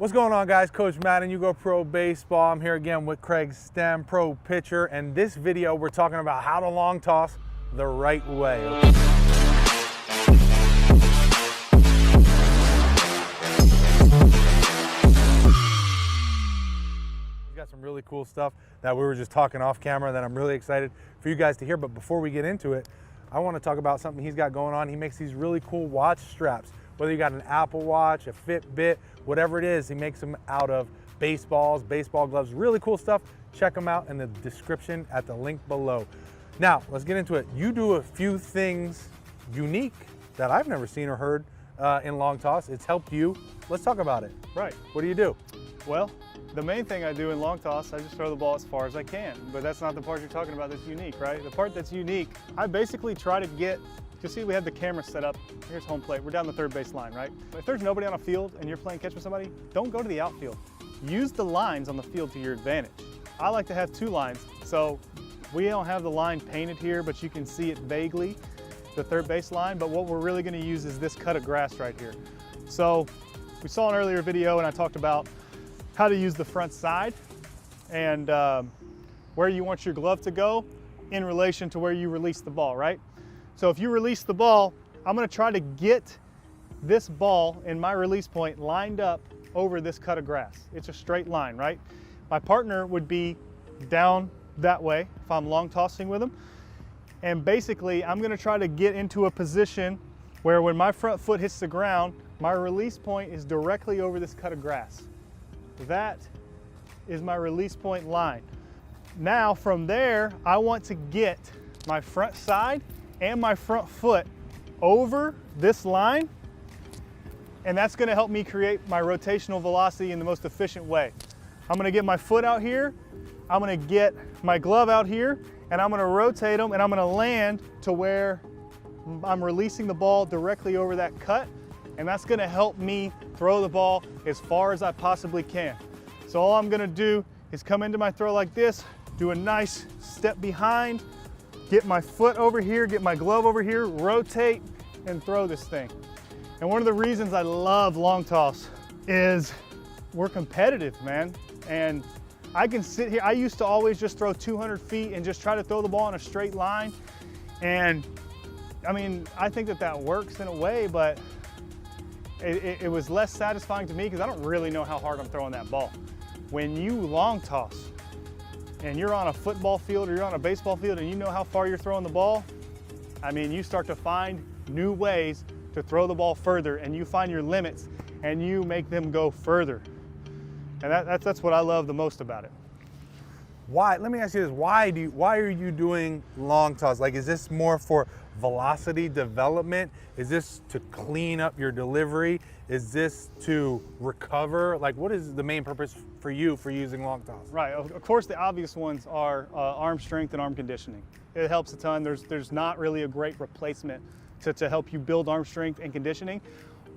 What's going on, guys? Coach Matt and You Go Pro Baseball. I'm here again with Craig Stem, pro pitcher, and this video we're talking about how to long toss the right way. He's got some really cool stuff that we were just talking off camera that I'm really excited for you guys to hear. But before we get into it, I want to talk about something he's got going on. He makes these really cool watch straps. Whether you got an Apple Watch, a Fitbit, whatever it is, he makes them out of baseballs, baseball gloves, really cool stuff. Check them out in the description at the link below. Now, let's get into it. You do a few things unique that I've never seen or heard in long toss. It's helped you. Let's talk about it. Right. What do you do? Well, the main thing I do in long toss, I just throw the ball as far as I can. But that's not the part you're talking about that's unique, right? The part that's unique, I basically try to get, you see we have the camera set up. Here's home plate. We're down the third base line, right? If there's nobody on a field and you're playing catch with somebody, don't go to the outfield. Use the lines on the field to your advantage. I like to have two lines. So we don't have the line painted here, but you can see it vaguely, the third base line. But what we're really going to use is this cut of grass right here. So we saw an earlier video and I talked about how to use the front side and where you want your glove to go in relation to where you release the ball, right? So if you release the ball, I'm gonna try to get this ball in my release point lined up over this cut of grass. It's a straight line, right? My partner would be down that way if I'm long tossing with him. And basically, I'm gonna try to get into a position where when my front foot hits the ground, my release point is directly over this cut of grass. That is my release point line. Now from there, I want to get my front side and my front foot over this line, and that's gonna help me create my rotational velocity in the most efficient way. I'm gonna get my foot out here, I'm gonna get my glove out here, and I'm gonna rotate them, and I'm gonna land to where I'm releasing the ball directly over that cut, and that's gonna help me throw the ball as far as I possibly can. So all I'm gonna do is come into my throw like this, do a nice step behind, get my foot over here, get my glove over here, rotate, and throw this thing. And one of the reasons I love long toss is we're competitive, man. And I can sit here, I used to always just throw 200 feet and just try to throw the ball in a straight line. And I mean, I think that that works in a way, but it was less satisfying to me because I don't really know how hard I'm throwing that ball. When you long toss and you're on a football field or you're on a baseball field and you know how far you're throwing the ball, I mean, you start to find new ways to throw the ball further, and you find your limits and you make them go further. And that's what I love the most about it. Why? Let me ask you this. Why are you doing long toss? Like, is this more for velocity development? Is this to clean up your delivery? Is this to recover? Like, what is the main purpose for you for using long toss? Right, of course the obvious ones are arm strength and arm conditioning. It helps a ton. There's not really a great replacement to help you build arm strength and conditioning.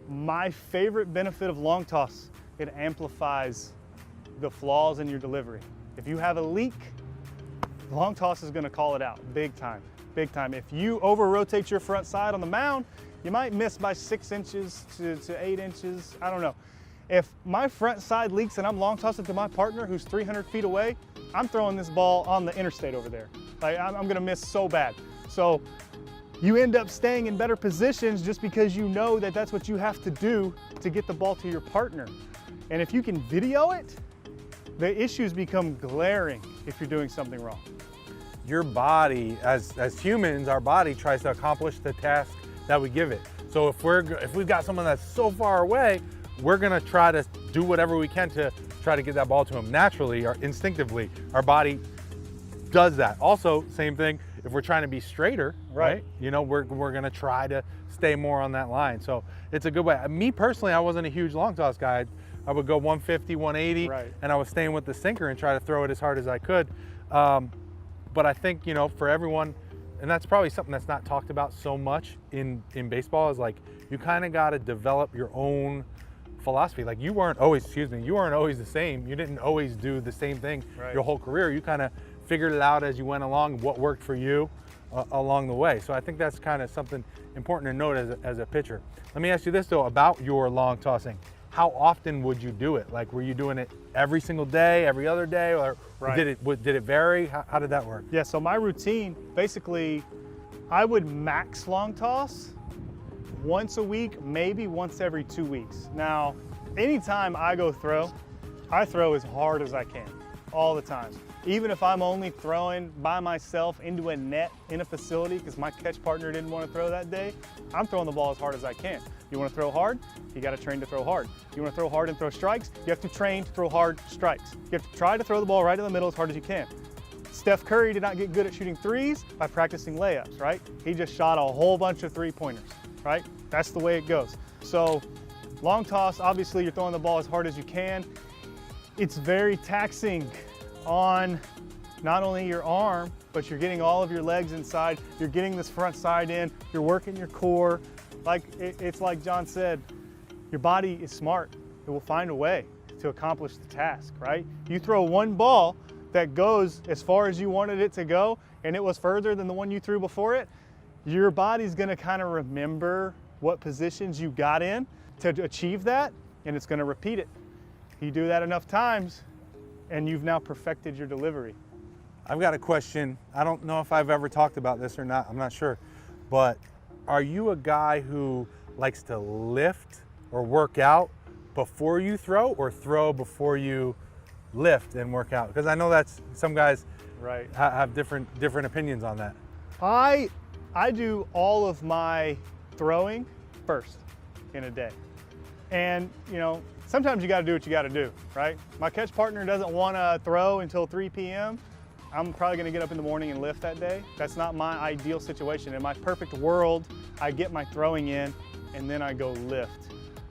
My favorite benefit of long toss, it amplifies the flaws in your delivery. If you have a leak, long toss is gonna call it out big time, big time. If you over rotate your front side on the mound, you might miss by 6 inches to 8 inches, I don't know. If my front side leaks and I'm long tossing to my partner who's 300 feet away, I'm throwing this ball on the interstate over there. Like, I'm gonna miss so bad. So you end up staying in better positions just because you know that that's what you have to do to get the ball to your partner. And if you can video it, the issues become glaring if you're doing something wrong. Your body, as humans, our body tries to accomplish the task that we give it. So if we've got someone that's so far away, we're gonna try to do whatever we can to try to get that ball to him naturally or instinctively. Our body does that. Also, same thing, if we're trying to be straighter, right? You know, we're gonna try to stay more on that line. So it's a good way. Me personally, I wasn't a huge long toss guy. I would go 150, 180, and I was staying with the sinker and try to throw it as hard as I could. But I think, you know, for everyone, and that's probably something that's not talked about so much in baseball, is like, you kind of got to develop your own philosophy. Like, you weren't always the same. You didn't always do the same thing your whole career. You kind of figured it out as you went along, what worked for you along the way. So I think that's kind of something important to note as a pitcher. Let me ask you this though, about your long tossing. how often would you do it? Like, were you doing it every single day, every other day, or Right. did it vary? How did that work? Yeah, so my routine, basically, I would max long toss once a week, maybe once every 2 weeks. Now, anytime I go throw, I throw as hard as I can, all the time. Even if I'm only throwing by myself into a net in a facility because my catch partner didn't want to throw that day, I'm throwing the ball as hard as I can. You want to throw hard? You got to train to throw hard. You want to throw hard and throw strikes? You have to train to throw hard strikes. You have to try to throw the ball right in the middle as hard as you can. Steph Curry did not get good at shooting threes by practicing layups, right? He just shot a whole bunch of three-pointers, right? That's the way it goes. So long toss, obviously you're throwing the ball as hard as you can. It's very taxing on not only your arm, but you're getting all of your legs inside, you're getting this front side in, you're working your core. Like it's like John said, your body is smart. It will find a way to accomplish the task, right? You throw one ball that goes as far as you wanted it to go, and it was further than the one you threw before it, your body's gonna kind of remember what positions you got in to achieve that, and it's gonna repeat it. You do that enough times, and you've now perfected your delivery. I've got a question. I don't know if I've ever talked about this or not. I'm not sure. But are you a guy who likes to lift or work out before you throw, or throw before you lift and work out? Because I know that's some guys Right. have different opinions on that. I do all of my throwing first in a day. And, you know, sometimes you got to do what you got to do, right? My catch partner doesn't want to throw until 3 p.m. I'm probably going to get up in the morning and lift that day. That's not my ideal situation. In my perfect world, I get my throwing in and then I go lift.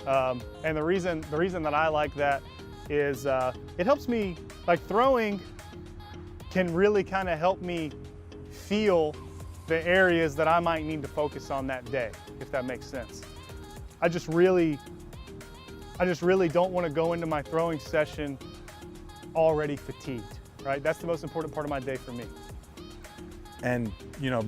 And the reason that I like that is it helps me, like throwing can really kind of help me feel the areas that I might need to focus on that day, if that makes sense. I just really don't want to go into my throwing session already fatigued, right? That's the most important part of my day for me. And you know,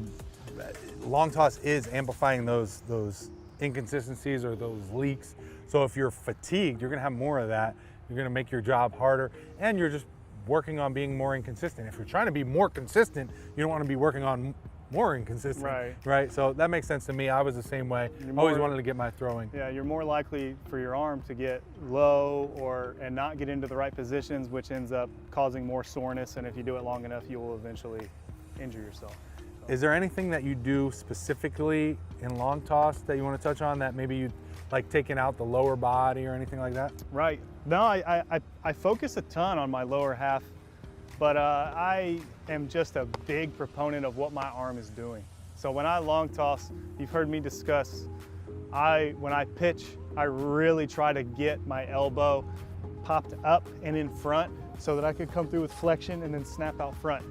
long toss is amplifying those inconsistencies or those leaks. So if you're fatigued, you're gonna have more of that. You're gonna make your job harder, and you're just working on being more inconsistent. If you're trying to be more consistent, you don't want to be working on more inconsistent. Right. So that makes sense to me. I was the same way. Always wanted to get my throwing. Yeah, you're more likely for your arm to get low and not get into the right positions, which ends up causing more soreness. And if you do it long enough, you will eventually injure yourself. So. Is there anything that you do specifically in long toss that you want to touch on, that maybe you like taking out the lower body or anything like that? Right. No, I focus a ton on my lower half, but I am just a big proponent of what my arm is doing. So when I long toss, you've heard me discuss, when I pitch, I really try to get my elbow popped up and in front so that I could come through with flexion and then snap out front.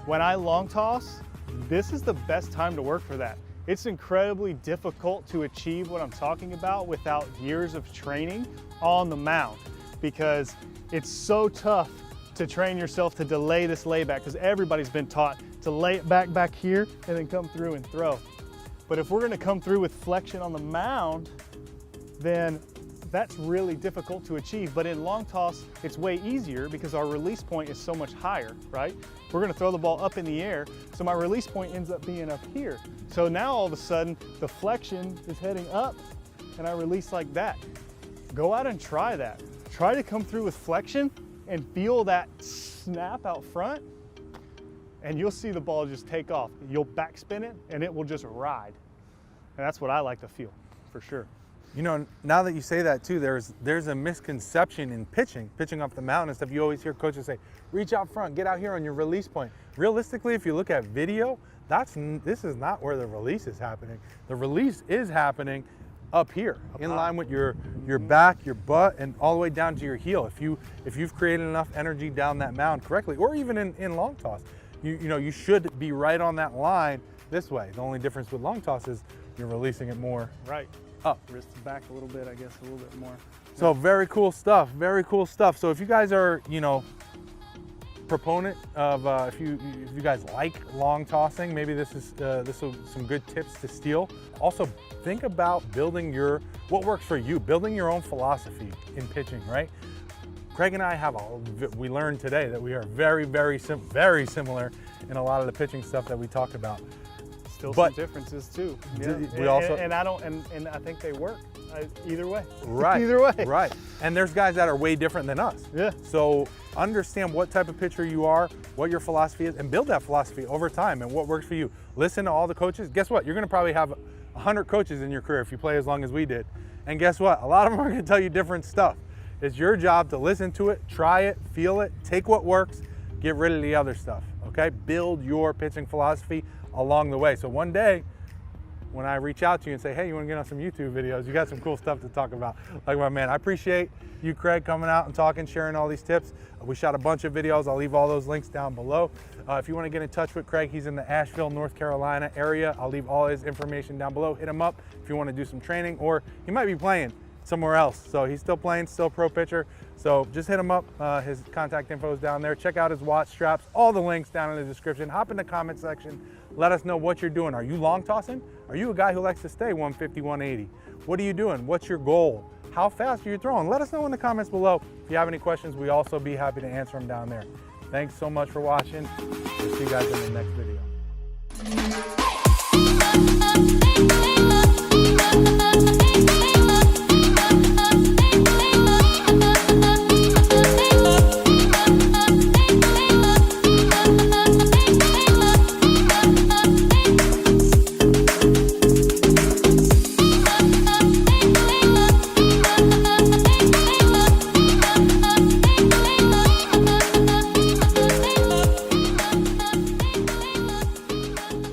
When I long toss, this is the best time to work for that. It's incredibly difficult to achieve what I'm talking about without years of training on the mound, because it's so tough to train yourself to delay this layback, because everybody's been taught to lay it back here and then come through and throw. But if we're gonna come through with flexion on the mound, then that's really difficult to achieve. But in long toss, it's way easier because our release point is so much higher, right? We're gonna throw the ball up in the air, so my release point ends up being up here. So now all of a sudden, the flexion is heading up and I release like that. Go out and try that. Try to come through with flexion and feel that snap out front, and you'll see the ball just take off. You'll backspin it and it will just ride. And that's what I like to feel, for sure. You know, now that you say that too, there's a misconception in pitching up the mound and stuff. You always hear coaches say, reach out front, get out here on your release point. Realistically, if you look at video, this is not where the release is happening. The release is happening up here, in line with your back, your butt, and all the way down to your heel. If you've created enough energy down that mound correctly, or even in long toss, you know, you should be right on that line this way. The only difference with long toss is you're releasing it more right up. Wrist back a little bit, I guess, a little bit more. So very cool stuff, very cool stuff. So if you guys are, you know, proponent of if you guys like long tossing, maybe this is some good tips to steal. Also, think about building what works for you, building your own philosophy in pitching, right? Craig and I we learned today that we are very similar in a lot of the pitching stuff that we talk about. Still some differences too. Yeah. We also, and I think they work either way. Right. Either way. Right. And there's guys that are way different than us. Yeah. So understand what type of pitcher you are, what your philosophy is, and build that philosophy over time and what works for you. Listen to all the coaches. Guess what? You're going to probably have 100 coaches in your career if you play as long as we did. And guess what? A lot of them are going to tell you different stuff. It's your job to listen to it, try it, feel it, take what works, get rid of the other stuff. Okay? Build your pitching philosophy along the way. So one day, when I reach out to you and say, hey, you want to get on some YouTube videos? You got some cool stuff to talk about. Like my man, I appreciate you, Craig, coming out and talking, sharing all these tips. We shot a bunch of videos. I'll leave all those links down below. If you want to get in touch with Craig, he's in the Asheville, North Carolina area. I'll leave all his information down below. Hit him up if you want to do some training, or he might be playing somewhere else. So he's still playing, still pro pitcher. So just hit him up. His contact info is down there. Check out his watch straps. All the links down in the description. Hop in the comment section. Let us know what you're doing. Are you long tossing? Are you a guy who likes to stay 150, 180? What are you doing? What's your goal? How fast are you throwing? Let us know in the comments below. If you have any questions, we also be happy to answer them down there. Thanks so much for watching. We'll see you guys in the next video.